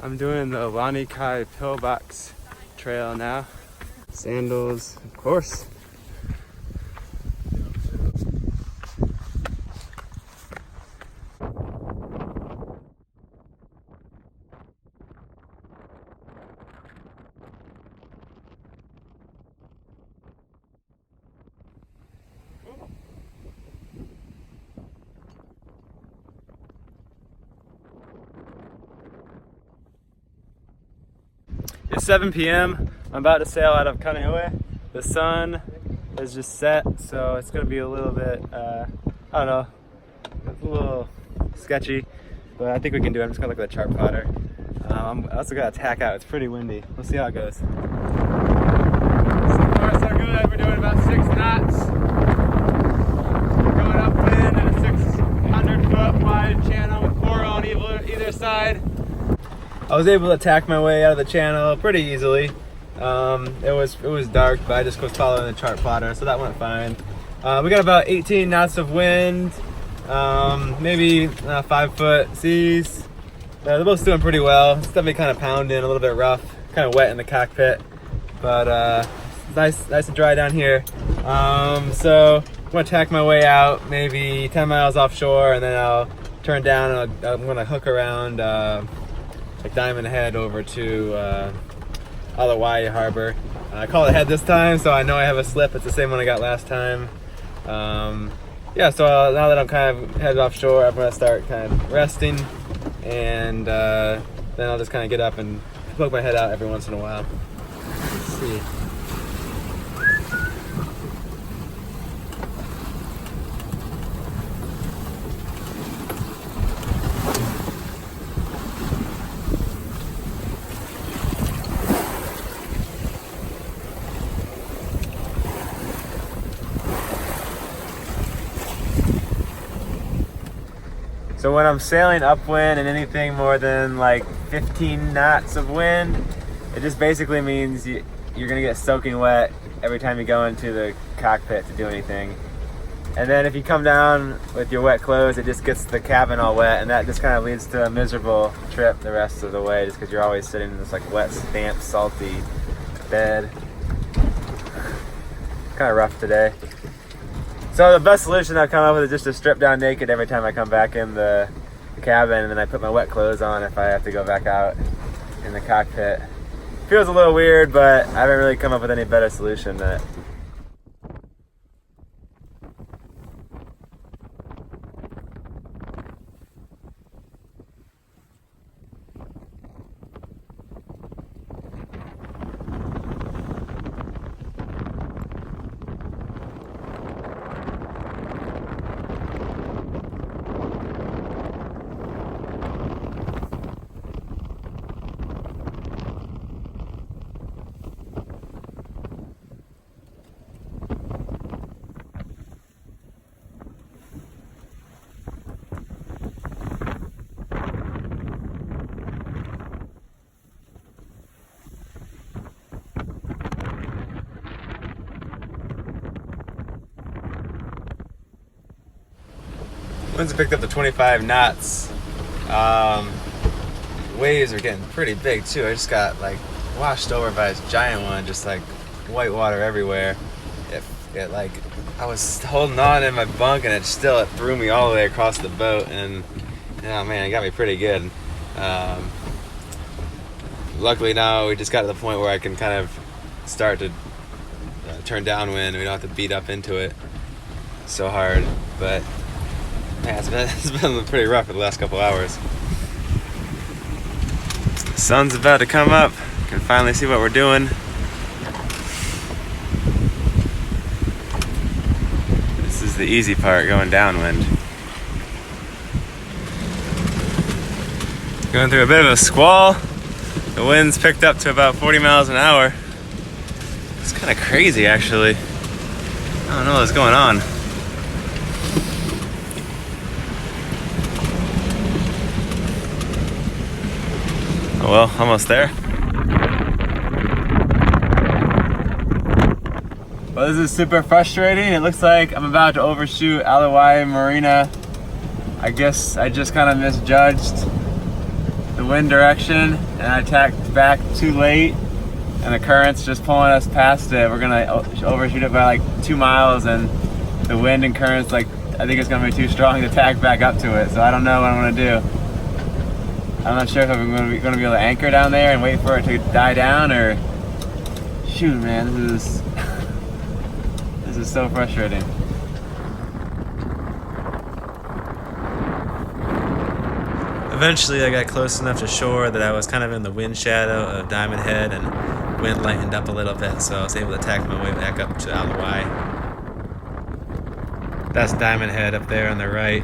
I'm doing the Lanikai pillbox trail now. Sandals, of course. It's 7 p.m. I'm about to sail out of Kaneohe. The sun has just set, so it's gonna be a little bit, I don't know, it's a little sketchy, but I think we can do it. I'm just gonna look at the chart plotter. I'm also gonna tack out. It's pretty windy. We'll see how it goes. So far so good. We're doing about 6 knots. We're going upwind in a 600-foot wide channel with 4 on either side. I was able to tack my way out of the channel pretty easily. It was dark, but I just was following the chart plotter, so that went fine. We got about 18 knots of wind, maybe 5-foot seas. They're both doing pretty well. It's definitely kind of pounding, a little bit rough, kind of wet in the cockpit, but nice and dry down here. So I'm gonna tack my way out, maybe 10 miles offshore, and then I'll turn down and I'm gonna hook around like Diamond Head over to Ala Wai I harbor. I call it head this time, so I know I have a slip. It's the same one I got last time. Yeah, so now that I'm kind of headed offshore, I'm gonna start kind of resting, and then I'll just kind of get up and poke my head out every once in a while. Let's see. So when I'm sailing upwind and anything more than like 15 knots of wind, it just basically means you're gonna get soaking wet every time you go into the cockpit to do anything. And then if you come down with your wet clothes, it just gets the cabin all wet, and that just kind of leads to a miserable trip the rest of the way, just because you're always sitting in this like wet, damp, salty bed. Kind of rough today. So the best solution I've come up with is just to strip down naked every time I come back in the cabin, and then I put my wet clothes on if I have to go back out in the cockpit. Feels a little weird, but I haven't really come up with any better solution than it. Winds have picked up to 25 knots. Waves are getting pretty big too. I just got like washed over by this giant one, just like white water everywhere. It like, I was holding on in my bunk and it threw me all the way across the boat, and oh man, it got me pretty good. Luckily now we just got to the point where I can kind of start to turn downwind. We don't have to beat up into it so hard, but yeah, it's been pretty rough for the last couple hours. The sun's about to come up. Can finally see what we're doing. This is the easy part, going downwind. Going through a bit of a squall. The wind's picked up to about 40 miles an hour. It's kind of crazy, actually. I don't know what's going on. Oh well, almost there. Well, this is super frustrating. It looks like I'm about to overshoot Ala Wai Marina. I guess I just kind of misjudged the wind direction, and I tacked back too late, and the current's just pulling us past it. We're gonna overshoot it by like 2 miles, and the wind and current's like, I think it's gonna be too strong to tack back up to it. So I don't know what I'm gonna do. I'm not sure if I'm gonna be able to anchor down there and wait for it to die down, or shoot, man, this is so frustrating. Eventually I got close enough to shore that I was kind of in the wind shadow of Diamond Head, and wind lightened up a little bit, so I was able to tack my way back up to Ala Wai. That's Diamond Head up there on the right.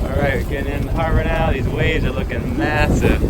Alright, getting in the harbor now. These waves are looking massive.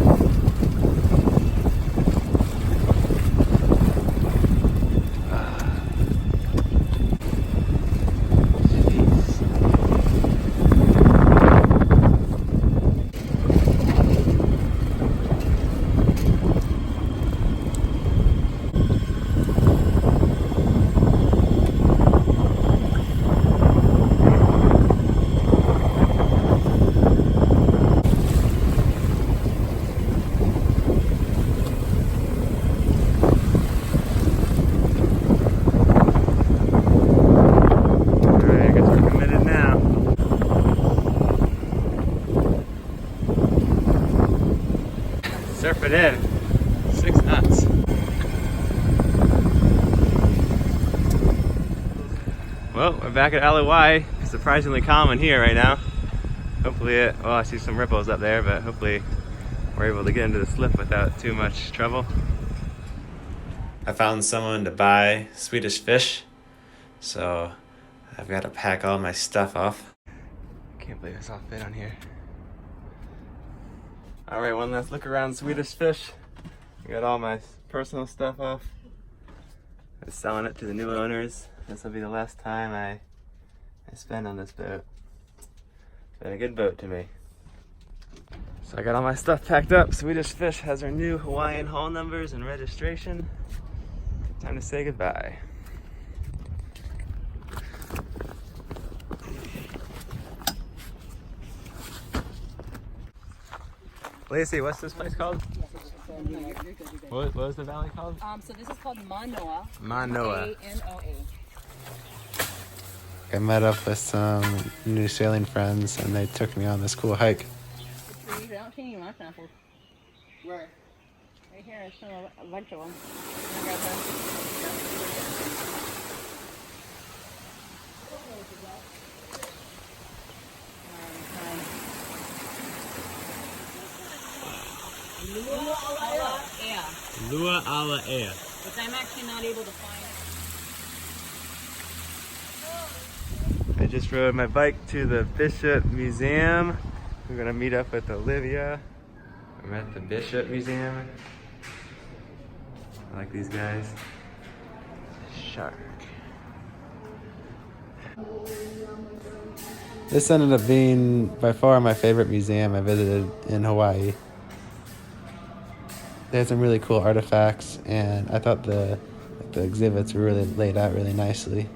Surf it in. 6 knots. Well, we're back at Ala Wai. It's surprisingly calm in here right now. Hopefully well, I see some ripples up there, but hopefully we're able to get into the slip without too much trouble. I found someone to buy Swedish Fish, so I've got to pack all my stuff off. Can't believe this all fit on here. All right, one last look around Swedish Fish. I got all my personal stuff off. I'm selling it to the new owners. This will be the last time I spend on this boat. It's been a good boat to me. So I got all my stuff packed up. Swedish Fish has our new Hawaiian hull numbers and registration. Time to say goodbye. Lacey, what's this place called? What was the valley called? So this is called Manoa. Manoa. A-N-O-A. I met up with some new sailing friends, and they took me on this cool hike. I don't see any moss apples. Where? Right here, I saw a bunch of them. Lua Ala Wai. But I'm actually not able to find it. I just rode my bike to the Bishop Museum. We're gonna meet up with Olivia. I'm at the Bishop Museum. I like these guys. Shark. This ended up being by far my favorite museum I visited in Hawaii. They had some really cool artifacts, and I thought the exhibits were really laid out really nicely.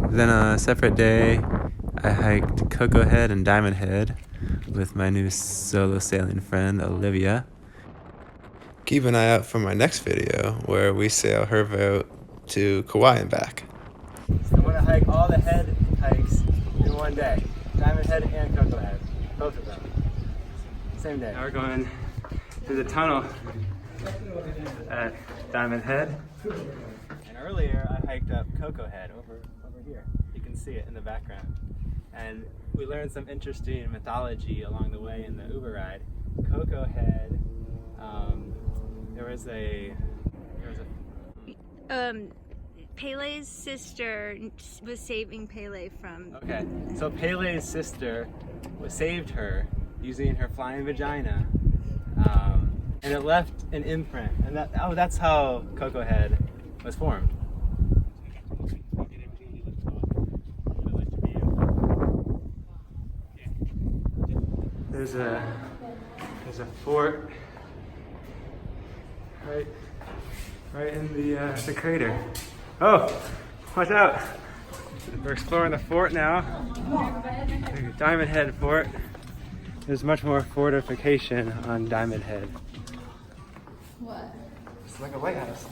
Then on a separate day, I hiked Cocoa Head and Diamond Head with my new solo sailing friend, Olivia. Keep an eye out for my next video where we sail her boat to Kauai and back. So I'm gonna hike all the head hikes in one day. Diamond Head and Cocoa Head, both of them. Same day. Now we're going through the tunnel at Diamond Head. And earlier I hiked up Cocoa Head over here. You can see it in the background. And we learned some interesting mythology along the way in the Uber ride. Cocoa Head, Pele's sister was saving Pele from... Okay, so Pele's sister saved her using her flying vagina, and it left an imprint, and that's how Cocoa Head was formed. There's There's a fort right in the crater. Oh, watch out! We're exploring the fort now. Diamond Head Fort. There's much more fortification on Diamond Head. What? It's like a lighthouse.